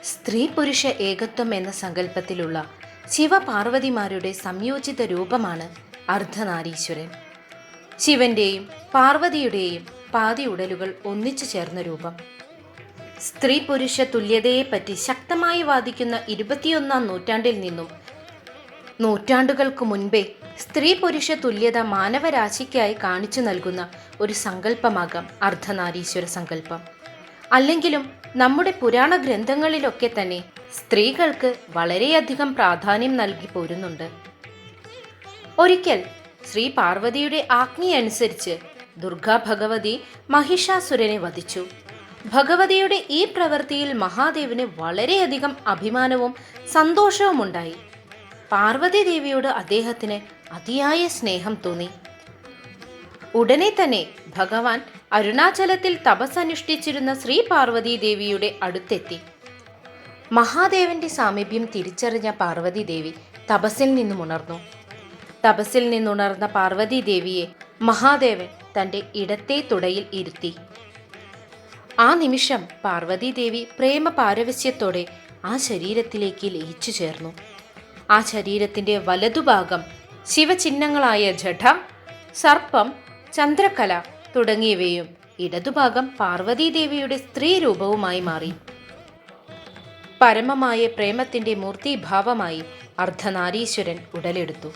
സ്ത്രീ പുരുഷ ഏകത്വം എന്ന സങ്കല്പത്തിലുള്ള ശിവപാർവതിമാരുടെ സംയോജിത രൂപമാണ് അർദ്ധനാരീശ്വരൻ. ശിവന്റെയും പാർവതിയുടെയും പാതി ഉടലുകൾ ഒന്നിച്ചു ചേർന്ന രൂപം. സ്ത്രീ പുരുഷ തുല്യതയെപ്പറ്റി ശക്തമായി വാദിക്കുന്ന 21-ാം നൂറ്റാണ്ടിൽ നിന്നും നൂറ്റാണ്ടുകൾക്ക് മുൻപേ സ്ത്രീ പുരുഷ തുല്യത മാനവരാശിക്കായി കാണിച്ചു നൽകുന്ന ഒരു സങ്കല്പമാകാം അർദ്ധനാരീശ്വര സങ്കല്പം. അല്ലെങ്കിലും നമ്മുടെ പുരാണ ഗ്രന്ഥങ്ങളിലൊക്കെ തന്നെ സ്ത്രീകൾക്ക് വളരെയധികം പ്രാധാന്യം നൽകി പോരുന്നുണ്ട്. ഒരിക്കൽ ശ്രീ പാർവതിയുടെ ആജ്ഞയനുസരിച്ച് ദുർഗാ ഭഗവതി മഹിഷാസുരനെ വധിച്ചു. ഭഗവതിയുടെ ഈ പ്രവൃത്തിയിൽ മഹാദേവന് വളരെയധികം അഭിമാനവും സന്തോഷവും ഉണ്ടായി. പാർവതി ദേവിയോട് അദ്ദേഹത്തിന് അതിയായ സ്നേഹം തോന്നി. ഉടനെ തന്നെ ഭഗവാൻ അരുണാചലത്തിൽ തപസ്സനുഷ്ഠിച്ചിരുന്ന ശ്രീ പാർവതി ദേവിയുടെ അടുത്തെത്തി. മഹാദേവന്റെ സാമീപ്യം തിരിച്ചറിഞ്ഞ പാർവതി ദേവി തപസ്സിൽ നിന്നുണർന്നു. തപസ്സിൽ നിന്നുണർന്ന പാർവതി ദേവിയെ മഹാദേവൻ തൻ്റെ ഇടത്തെ തുടയിൽ ഇരുത്തി. ആ നിമിഷം പാർവതി ദേവി പ്രേമ പാരവശ്യത്തോടെ ആ ശരീരത്തിലേക്ക് ലയിച്ചു ചേർന്നു. ആ ശരീരത്തിൻ്റെ വലതുഭാഗം ശിവചിഹ്നങ്ങളായ ജഠം, സർപ്പം, ചന്ദ്രക്കല തുടങ്ങിയവയും ഇടതുഭാഗം പാർവതീദേവിയുടെ സ്ത്രീ രൂപവുമായി മാറി. പരമമായ പ്രേമത്തിൻ്റെ മൂർത്തിഭാവമായി അർദ്ധനാരീശ്വരൻ ഉടലെടുത്തു.